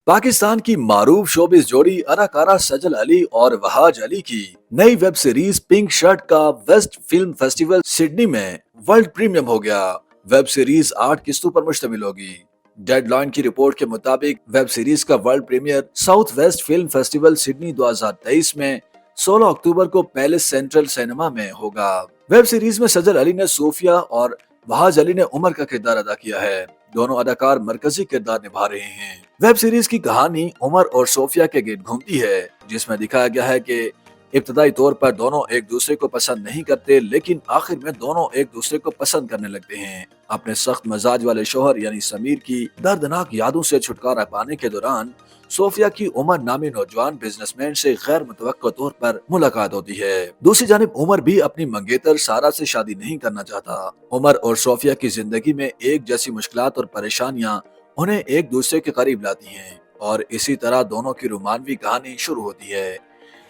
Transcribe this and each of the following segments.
पाकिस्तान की मारूफ शोबिस जोड़ी अदाकारा सजल अली और वहाज अली की नई वेब सीरीज पिंक शर्ट का वेस्ट फिल्म फेस्टिवल सिडनी में वर्ल्ड प्रीमियम हो गया। वेब सीरीज 8 किस्तों पर मुश्तमिल होगी। डेडलाइन की रिपोर्ट के मुताबिक वेब सीरीज का world premiere South West film festival Sydney 2023 में 16 अक्टूबर को पैलेस सेंट्रल सिनेमा में होगा। वेब सीरीज में सजल अली ने सोफिया और वहाज अली ने उमर का किरदार अदा किया है। दोनों अदाकार मरकजी किरदार निभा रहे हैं। वेब सीरीज की कहानी उमर और सोफिया के गिर्द घूमती है, जिसमें दिखाया गया है कि इब्तदाई तौर पर दोनों एक दूसरे को पसंद नहीं करते, लेकिन आखिर में दोनों एक दूसरे को पसंद करने लगते हैं। अपने सख्त मजाज वाले शोहर यानी समीर की दर्दनाक यादों से छुटकारा पाने के दौरान सोफिया की उमर नामी नौजवान बिजनेसमैन से गैर मुतवक्का तौर पर मुलाकात होती है। दूसरी जानिब उमर भी अपनी मंगेतर सारा से शादी नहीं करना चाहता। उमर और सोफिया की जिंदगी में एक जैसी मुश्किलात और परेशानियां उन्हें एक दूसरे के करीब लाती हैं और इसी तरह दोनों की रोमानवी कहानी शुरू होती है।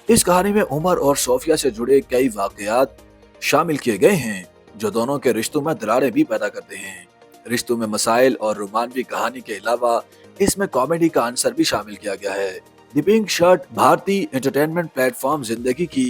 इस कहानी में उमर और सोफिया से जुड़े कई वाकयात शामिल किए गए हैं जो दोनों के रिश्तों में दरारें भी पैदा करते हैं। रिश्तों में मसाइल और रोमानवी कहानी के अलावा इसमें कॉमेडी का आंसर भी शामिल किया गया है। द पिंक शर्ट भारतीय एंटरटेनमेंट प्लेटफॉर्म जिंदगी की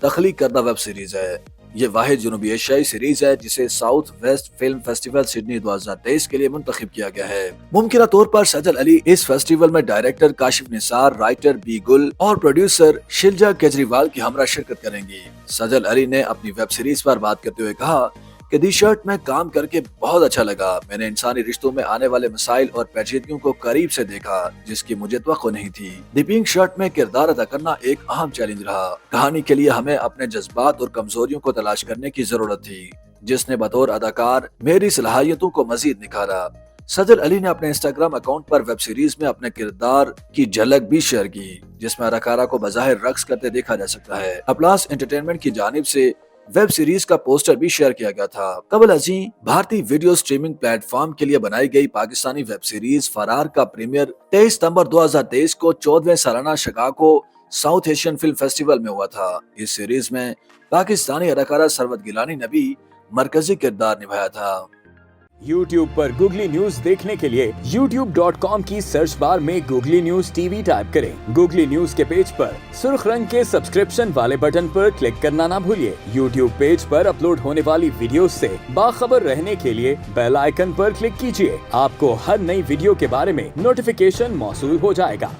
तख्लीक करदा वेब सीरीज है। ये वाहिद जनूबी एशियाई सीरीज है जिसे south West film festival Sydney 2023 के लिए मुंतखब किया गया है। मुमकिन तौर पर सजल अली इस फेस्टिवल में डायरेक्टर काशिफ निसार, राइटर बी गुल और प्रोड्यूसर शिल्जा केजरीवाल की हमरा शिरकत करेंगी। सजल अली ने अपनी वेब सीरीज पर बात करते हुए कहा कि दी शर्ट में काम करके बहुत अच्छा लगा। मैंने इंसानी रिश्तों में आने वाले मसाइल और पेचीदगियों को करीब से देखा जिसकी मुझे तवक्को नहीं थी। दी पिंक शर्ट में किरदार अदा करना एक अहम चैलेंज रहा। कहानी के लिए हमें अपने जज्बात और कमजोरियों को तलाश करने की जरूरत थी, जिसने बतौर अदाकार मेरी सलाहियतों को मजीद निखारा। सजल अली ने अपने इंस्टाग्राम अकाउंट पर वेब सीरीज में अपने किरदार की झलक भी शेयर की, जिसमें अदाकारा को बज़ाहिर रक्स करते देखा जा सकता है। अपलास एंटरटेनमेंट की जानिब से वेब सीरीज का पोस्टर भी शेयर किया गया था। कबल अजी भारतीय वीडियो स्ट्रीमिंग प्लेटफॉर्म के लिए बनाई गई पाकिस्तानी वेब सीरीज फरार का प्रीमियर 23 सितंबर 2023 को 14वें सालाना Chicago south Asian film festival में हुआ था। इस सीरीज में पाकिस्तानी अदाकारा सरवत गिलानी ने भी मरकजी किरदार निभाया था। YouTube पर गूगली न्यूज देखने के लिए youtube.com की सर्च बार में गूगली न्यूज टीवी टाइप करें। गूगली न्यूज के पेज पर सुर्ख रंग के सब्सक्रिप्शन वाले बटन पर क्लिक करना ना भूलिए। YouTube पेज पर अपलोड होने वाली वीडियोस से बाखबर रहने के लिए बेल आइकन पर क्लिक कीजिए। आपको हर नई वीडियो के बारे में नोटिफिकेशन मौसूल हो जाएगा।